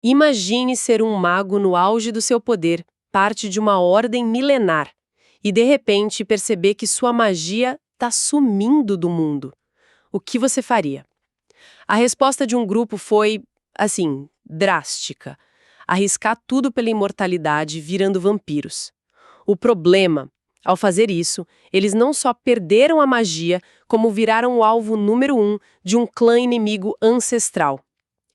Imagine ser um mago no auge do seu poder, parte de uma ordem milenar, e de repente perceber que sua magia está sumindo do mundo. O que você faria? A resposta de um grupo foi, assim, drástica. Arriscar tudo pela imortalidade, virando vampiros. O problema, ao fazer isso, eles não só perderam a magia, como viraram o alvo número 1 de um clã inimigo ancestral.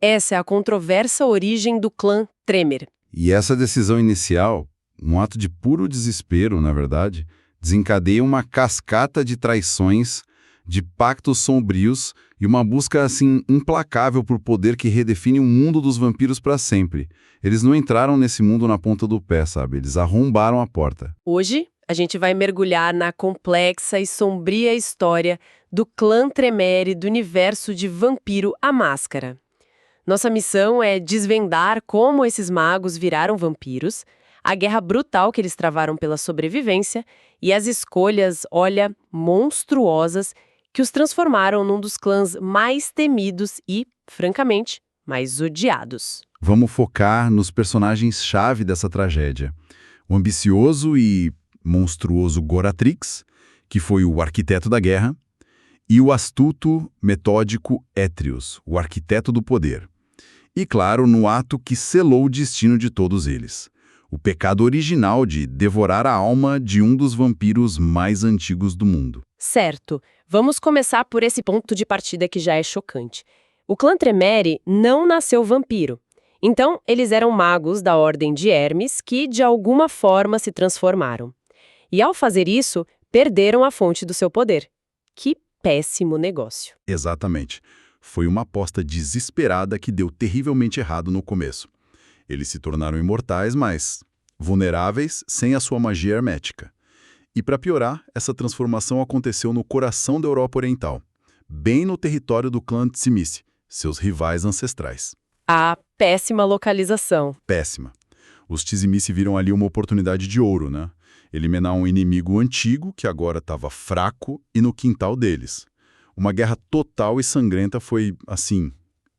Essa é a controversa origem do clã Tremere. E essa decisão inicial, um ato de puro desespero, na verdade, desencadeia uma cascata de traições, de pactos sombrios e uma busca, assim, implacável por poder que redefine o mundo dos vampiros para sempre. Eles não entraram nesse mundo na ponta do pé, sabe? Eles arrombaram a porta. Hoje, a gente vai mergulhar na complexa e sombria história do clã Tremere do universo de Vampiro à Máscara. Nossa missão é desvendar como esses magos viraram vampiros, a guerra brutal que eles travaram pela sobrevivência e as escolhas, olha, monstruosas que os transformaram num dos clãs mais temidos e, francamente, mais odiados. Vamos focar nos personagens-chave dessa tragédia. O ambicioso e monstruoso Goratrix, que foi o arquiteto da guerra, e o astuto, metódico Étrios, o arquiteto do poder. E, claro, no ato que selou o destino de todos eles. O pecado original de devorar a alma de um dos vampiros mais antigos do mundo. Certo. Vamos começar por esse ponto de partida que já é chocante. O clã Tremere não nasceu vampiro. Então, eles eram magos da Ordem de Hermes que, de alguma forma, se transformaram. E, ao fazer isso, perderam a fonte do seu poder. Que péssimo negócio. Exatamente. Foi uma aposta desesperada que deu terrivelmente errado no começo. Eles se tornaram imortais, mas vulneráveis sem a sua magia hermética. E para piorar, essa transformação aconteceu no coração da Europa Oriental, bem no território do clã Tzimisce, seus rivais ancestrais. A péssima localização. Péssima. Os Tzimisce viram ali uma oportunidade de ouro, né? Eliminar um inimigo antigo que agora estava fraco e no quintal deles. Uma guerra total e sangrenta foi, assim,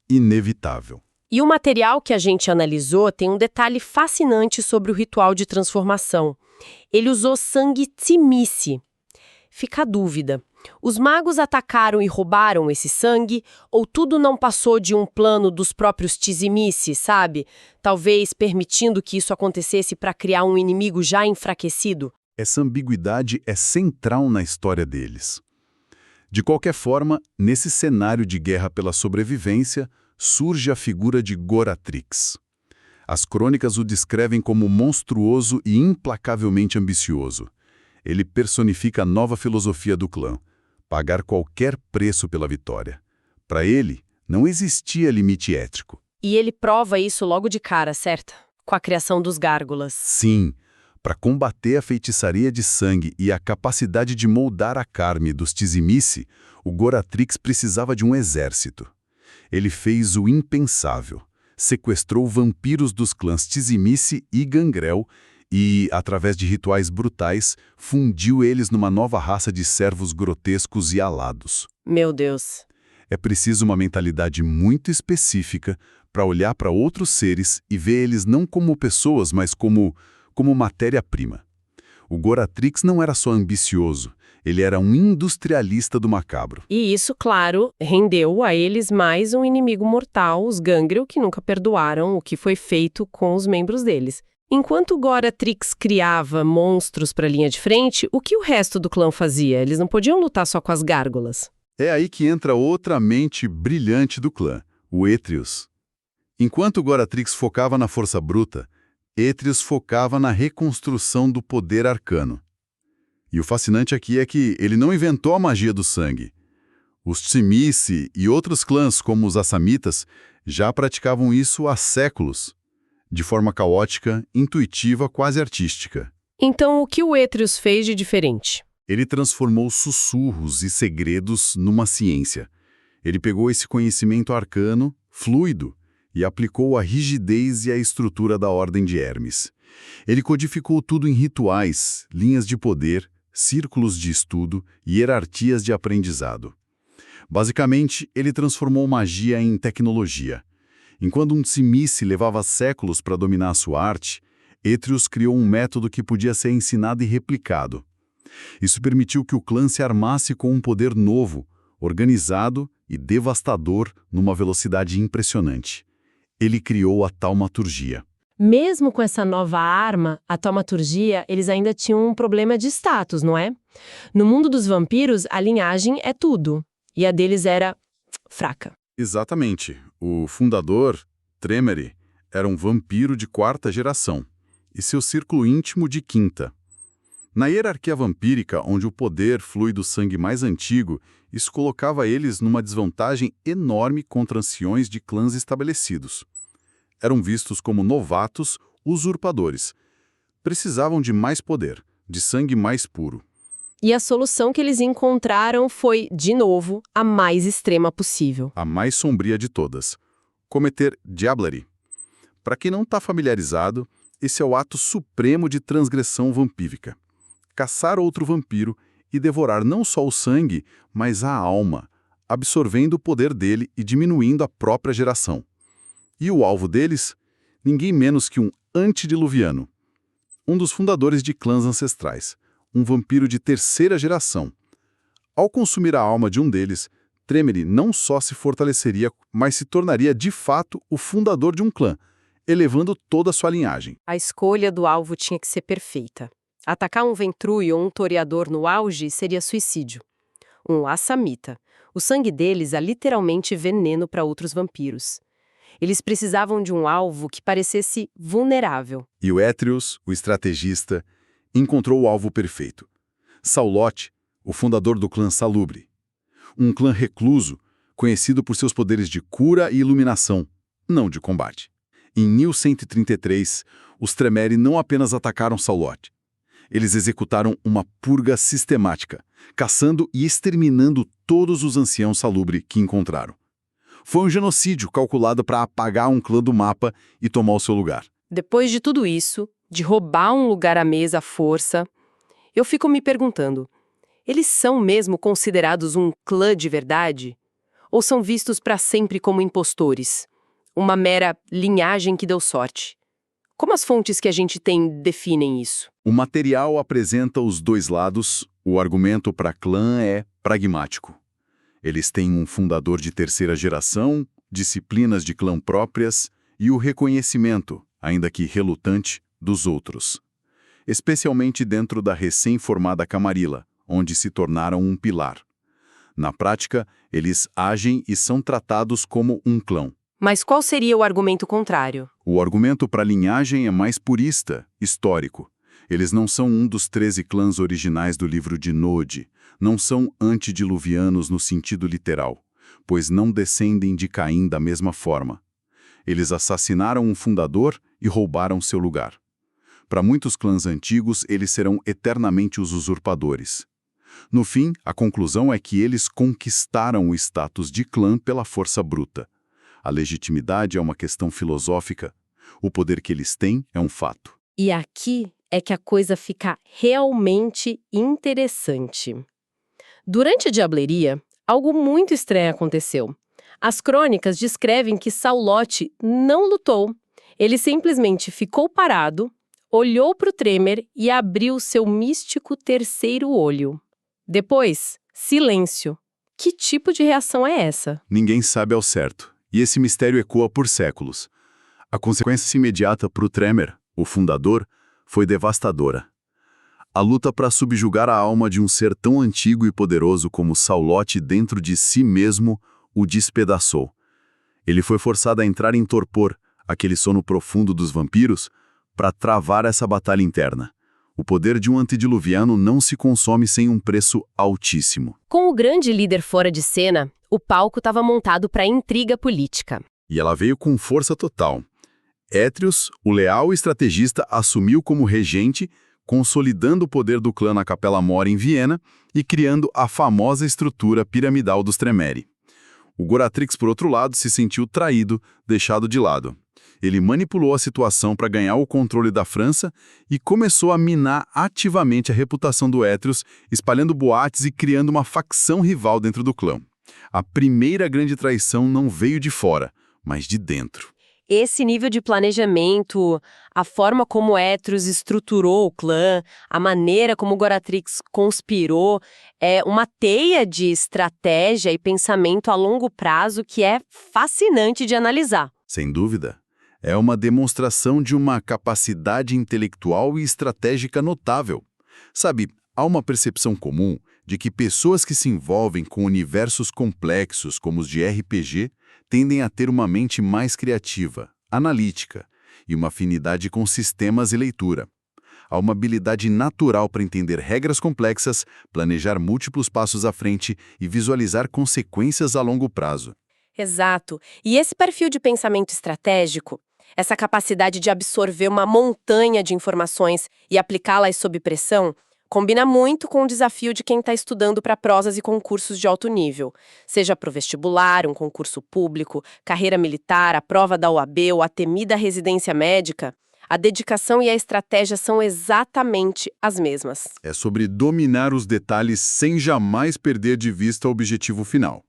inevitável. E o material que a gente analisou tem um detalhe fascinante sobre o ritual de transformação. Ele usou sangue Tzimisce. Fica a dúvida. Os magos atacaram e roubaram esse sangue, ou tudo não passou de um plano dos próprios Tzimisce, sabe? Talvez permitindo que isso acontecesse para criar um inimigo já enfraquecido? Essa ambiguidade é central na história deles. De qualquer forma, nesse cenário de guerra pela sobrevivência, surge a figura de Goratrix. As crônicas o descrevem como monstruoso e implacavelmente ambicioso. Ele personifica a nova filosofia do clã, pagar qualquer preço pela vitória. Para ele, não existia limite ético. E ele prova isso logo de cara, certo? Com a criação dos gárgulas. Sim, para combater a feitiçaria de sangue e a capacidade de moldar a carne dos Tzimisce, o Goratrix precisava de um exército. Ele fez o impensável. Sequestrou vampiros dos clãs Tzimisce e Gangrel e, através de rituais brutais, fundiu eles numa nova raça de servos grotescos e alados. Meu Deus. É preciso uma mentalidade muito específica para olhar para outros seres e ver eles não como pessoas, mas como matéria-prima. O Goratrix não era só ambicioso, ele era um industrialista do macabro. E isso, claro, rendeu a eles mais um inimigo mortal, os Gangrel, que nunca perdoaram o que foi feito com os membros deles. Enquanto Goratrix criava monstros para a linha de frente, o que o resto do clã fazia? Eles não podiam lutar só com as gárgulas. É aí que entra outra mente brilhante do clã, o Étrios. Enquanto Goratrix focava na força bruta, Étrios focava na reconstrução do poder arcano. E o fascinante aqui é que ele não inventou a magia do sangue. Os Tzimisce e outros clãs, como os Assamitas, já praticavam isso há séculos, de forma caótica, intuitiva, quase artística. Então, o que o Étrios fez de diferente? Ele transformou sussurros e segredos numa ciência. Ele pegou esse conhecimento arcano, fluido, e aplicou a rigidez e a estrutura da Ordem de Hermes. Ele codificou tudo em rituais, linhas de poder, círculos de estudo e hierarquias de aprendizado. Basicamente, ele transformou magia em tecnologia. Enquanto um Tzimisce levava séculos para dominar sua arte, Etrius criou um método que podia ser ensinado e replicado. Isso permitiu que o clã se armasse com um poder novo, organizado e devastador numa velocidade impressionante. Ele criou a taumaturgia. Mesmo com essa nova arma, a taumaturgia, eles ainda tinham um problema de status, não é? No mundo dos vampiros, a linhagem é tudo, e a deles era fraca. Exatamente. O fundador, Tremere, era um vampiro de 4ª geração, e seu círculo íntimo de 5ª. Na hierarquia vampírica, onde o poder flui do sangue mais antigo, isso colocava eles numa desvantagem enorme contra anciões de clãs estabelecidos. Eram vistos como novatos, usurpadores. Precisavam de mais poder, de sangue mais puro. E a solução que eles encontraram foi, de novo, a mais extrema possível. A mais sombria de todas: cometer diablerie. Para quem não está familiarizado, esse é o ato supremo de transgressão vampírica. Caçar outro vampiro e devorar não só o sangue, mas a alma, absorvendo o poder dele e diminuindo a própria geração. E o alvo deles? Ninguém menos que um antediluviano, um dos fundadores de clãs ancestrais, um vampiro de 3ª geração. Ao consumir a alma de um deles, Tremere não só se fortaleceria, mas se tornaria de fato o fundador de um clã, elevando toda a sua linhagem. A escolha do alvo tinha que ser perfeita. Atacar um Ventrui ou um Toreador no auge seria suicídio. Um Assamita. O sangue deles é literalmente veneno para outros vampiros. Eles precisavam de um alvo que parecesse vulnerável. E o Etrius, o estrategista, encontrou o alvo perfeito. Saulote, o fundador do clã Salubre. Um clã recluso, conhecido por seus poderes de cura e iluminação, não de combate. Em 1133, os Tremere não apenas atacaram Saulote. Eles executaram uma purga sistemática, caçando e exterminando todos os anciãos Salubre que encontraram. Foi um genocídio calculado para apagar um clã do mapa e tomar o seu lugar. Depois de tudo isso, de roubar um lugar à mesa à força, eu fico me perguntando, eles são mesmo considerados um clã de verdade? Ou são vistos para sempre como impostores? Uma mera linhagem que deu sorte? Como as fontes que a gente tem definem isso? O material apresenta os dois lados, o argumento para clã é pragmático. Eles têm um fundador de 3ª geração, disciplinas de clã próprias e o reconhecimento, ainda que relutante, dos outros. Especialmente dentro da recém-formada Camarilla, onde se tornaram um pilar. Na prática, eles agem e são tratados como um clã. Mas qual seria o argumento contrário? O argumento para a linhagem é mais purista, histórico. Eles não são um dos 13 clãs originais do livro de Nod, não são antediluvianos no sentido literal, pois não descendem de Caim da mesma forma. Eles assassinaram um fundador e roubaram seu lugar. Para muitos clãs antigos, eles serão eternamente os usurpadores. No fim, a conclusão é que eles conquistaram o status de clã pela força bruta. A legitimidade é uma questão filosófica. O poder que eles têm é um fato. E aqui é que a coisa fica realmente interessante. Durante a diableria, algo muito estranho aconteceu. As crônicas descrevem que Saulote não lutou. Ele simplesmente ficou parado, olhou para o Tremere e abriu seu místico 3º olho. Depois, silêncio. Que tipo de reação é essa? Ninguém sabe ao certo, e esse mistério ecoa por séculos. A consequência imediata para o Tremere, o fundador, foi devastadora. A luta para subjugar a alma de um ser tão antigo e poderoso como Saulote dentro de si mesmo o despedaçou. Ele foi forçado a entrar em torpor, aquele sono profundo dos vampiros, para travar essa batalha interna. O poder de um antediluviano não se consome sem um preço altíssimo. Com o grande líder fora de cena, o palco estava montado para intriga política. E ela veio com força total. Etrius, o leal estrategista, assumiu como regente, consolidando o poder do clã na Capela Mora em Viena e criando a famosa estrutura piramidal dos Tremere. O Goratrix, por outro lado, se sentiu traído, deixado de lado. Ele manipulou a situação para ganhar o controle da França e começou a minar ativamente a reputação do Etrius, espalhando boates e criando uma facção rival dentro do clã. A primeira grande traição não veio de fora, mas de dentro. esse nível de planejamento, a forma como Etrius estruturou o clã, a maneira como Goratrix conspirou, é uma teia de estratégia e pensamento a longo prazo que é fascinante de analisar. Sem dúvida. É uma demonstração de uma capacidade intelectual e estratégica notável. Sabe, há uma percepção comum de que pessoas que se envolvem com universos complexos como os de RPG tendem a ter uma mente mais criativa, analítica e uma afinidade com sistemas e leitura. Há uma habilidade natural para entender regras complexas, planejar múltiplos passos à frente e visualizar consequências a longo prazo. Exato. E esse perfil de pensamento estratégico, essa capacidade de absorver uma montanha de informações e aplicá-las sob pressão, combina muito com o desafio de quem está estudando para provas e concursos de alto nível, seja para o vestibular, um concurso público, carreira militar, a prova da OAB ou a temida residência médica. A dedicação e a estratégia são exatamente as mesmas. É sobre dominar os detalhes sem jamais perder de vista o objetivo final.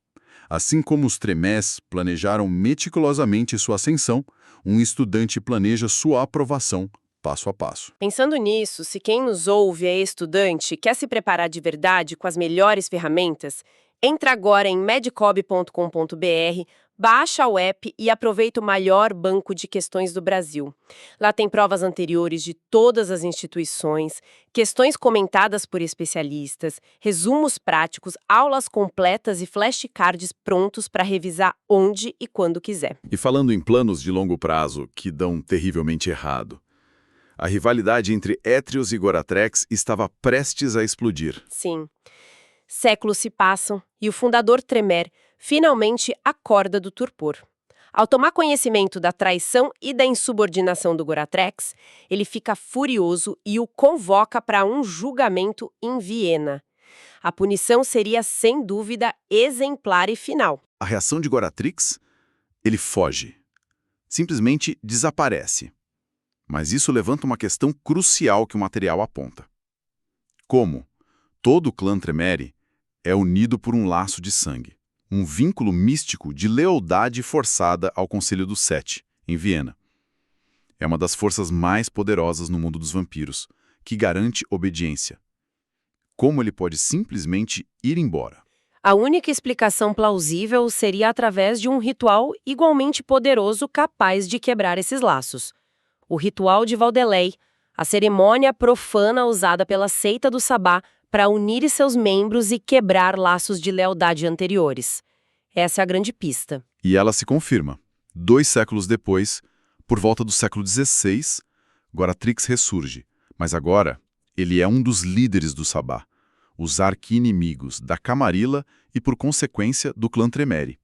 Assim como os Tremés planejaram meticulosamente sua ascensão, um estudante planeja sua aprovação passo a passo. Pensando nisso, se quem nos ouve é estudante e quer se preparar de verdade com as melhores ferramentas, entra agora em medicob.com.br, baixa o app e aproveita o maior banco de questões do Brasil. Lá tem provas anteriores de todas as instituições, questões comentadas por especialistas, resumos práticos, aulas completas e flashcards prontos para revisar onde e quando quiser. E falando em planos de longo prazo que dão terrivelmente errado, a rivalidade entre Etrius e Goratrix estava prestes a explodir. Sim. Séculos se passam e o fundador Tremer finalmente acorda do torpor. Ao tomar conhecimento da traição e da insubordinação do Goratrix, ele fica furioso e o convoca para um julgamento em Viena. A punição seria, sem dúvida, exemplar e final. A reação de Goratrix? Ele foge. Simplesmente desaparece. Mas isso levanta uma questão crucial que o material aponta. Como todo o clã Tremere é unido por um laço de sangue, um vínculo místico de lealdade forçada ao Conselho dos Sete, em Viena. É uma das forças mais poderosas no mundo dos vampiros, que garante obediência. Como ele pode simplesmente ir embora? A única explicação plausível seria através de um ritual igualmente poderoso capaz de quebrar esses laços. O ritual de Valdelei, a cerimônia profana usada pela seita do Sabá para unir seus membros e quebrar laços de lealdade anteriores. Essa é a grande pista. E ela se confirma. 2 séculos depois, por volta do século XVI, Goratrix ressurge, mas agora ele é um dos líderes do Sabá, os arqui-inimigos da Camarilla e, por consequência, do clã Tremere.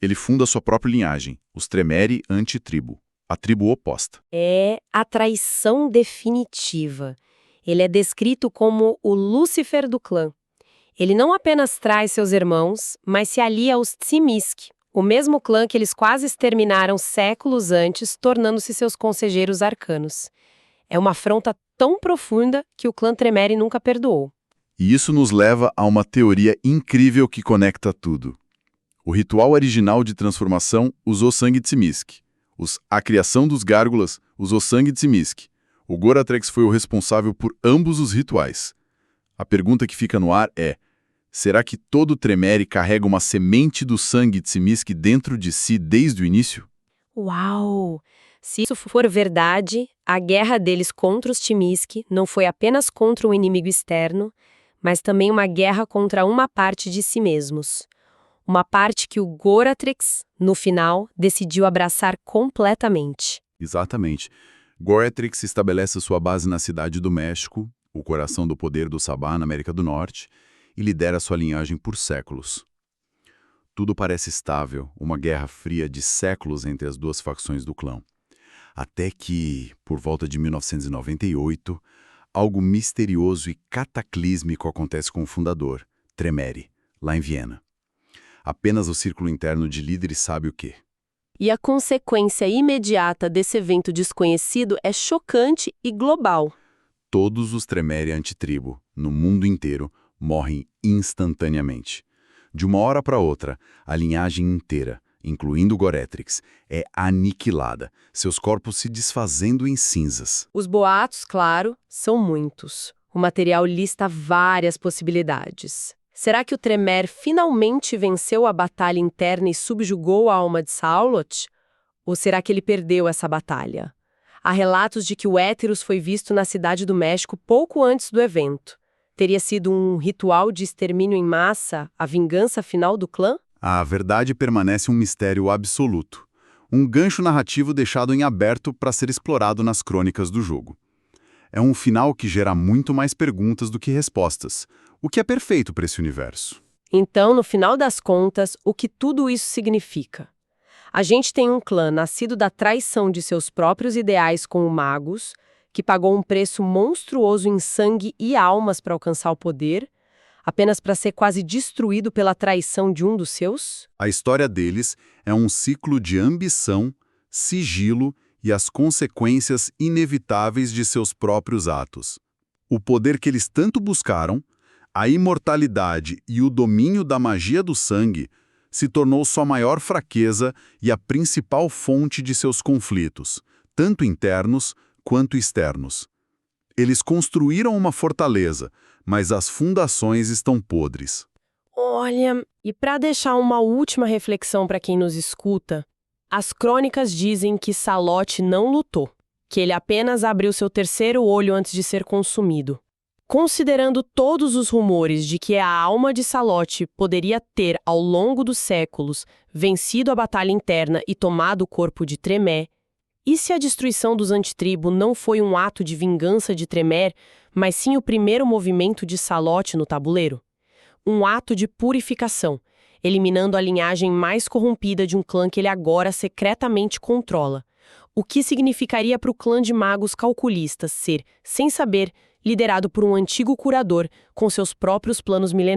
Ele funda sua própria linhagem, os Tremere anti-tribo, a tribo oposta. É a traição definitiva. Ele é descrito como o Lúcifer do clã. Ele não apenas trai seus irmãos, mas se alia aos Tzimisk, o mesmo clã que eles quase exterminaram séculos antes, tornando-se seus consejeiros arcanos. É uma afronta tão profunda que o clã Tremere nunca perdoou. E isso nos leva a uma teoria incrível que conecta tudo. O ritual original de transformação usou sangue de Tzimisk. A criação dos gárgulas usou sangue de Tzimisk. O Goratrix foi o responsável por ambos os rituais. A pergunta que fica no ar é: será que todo Tremere carrega uma semente do sangue de Tzimisk dentro de si desde o início? Uau! Se isso for verdade, a guerra deles contra os Tzimisk não foi apenas contra um inimigo externo, mas também uma guerra contra uma parte de si mesmos. Uma parte que o Goratrix, no final, decidiu abraçar completamente. Exatamente. Goratrix estabelece sua base na cidade do México, o coração do poder do Sabá na América do Norte, e lidera sua linhagem por séculos. Tudo parece estável, uma guerra fria de séculos entre as duas facções do clã. Até que, por volta de 1998, algo misterioso e cataclísmico acontece com o fundador, Tremere, lá em Viena. Apenas o círculo interno de líderes sabe o quê. E a consequência imediata desse evento desconhecido é chocante e global. Todos os Tremere antitribo, no mundo inteiro, morrem instantaneamente. De uma hora para outra, a linhagem inteira, incluindo Goretrix, é aniquilada, seus corpos se desfazendo em cinzas. Os boatos, claro, são muitos. O material lista várias possibilidades. Será que o Tremere finalmente venceu a batalha interna e subjugou a alma de Saulot? Ou será que ele perdeu essa batalha? Há relatos de que o Éteros foi visto na cidade do México pouco antes do evento. Teria sido um ritual de extermínio em massa, a vingança final do clã? A verdade permanece um mistério absoluto. Um gancho narrativo deixado em aberto para ser explorado nas crônicas do jogo. É um final que gera muito mais perguntas do que respostas, o que é perfeito para esse universo. Então, no final das contas, o que tudo isso significa? A gente tem um clã nascido da traição de seus próprios ideais com o Magus, que pagou um preço monstruoso em sangue e almas para alcançar o poder, apenas para ser quase destruído pela traição de um dos seus? A história deles é um ciclo de ambição, sigilo e as consequências inevitáveis de seus próprios atos. O poder que eles tanto buscaram, a imortalidade e o domínio da magia do sangue, se tornou sua maior fraqueza e a principal fonte de seus conflitos, tanto internos quanto externos. Eles construíram uma fortaleza, mas as fundações estão podres. Olha, e para deixar uma última reflexão para quem nos escuta, as crônicas dizem que Saulot não lutou, que ele apenas abriu seu terceiro olho antes de ser consumido. Considerando todos os rumores de que a alma de Saulot poderia ter, ao longo dos séculos, vencido a batalha interna e tomado o corpo de Tremere, e se a destruição dos Antitribo não foi um ato de vingança de Tremere, mas sim o primeiro movimento de Saulot no tabuleiro? Um ato de purificação, eliminando a linhagem mais corrompida de um clã que ele agora secretamente controla. O que significaria para o clã de magos calculistas ser, sem saber, liderado por um antigo curador com seus próprios planos milenares.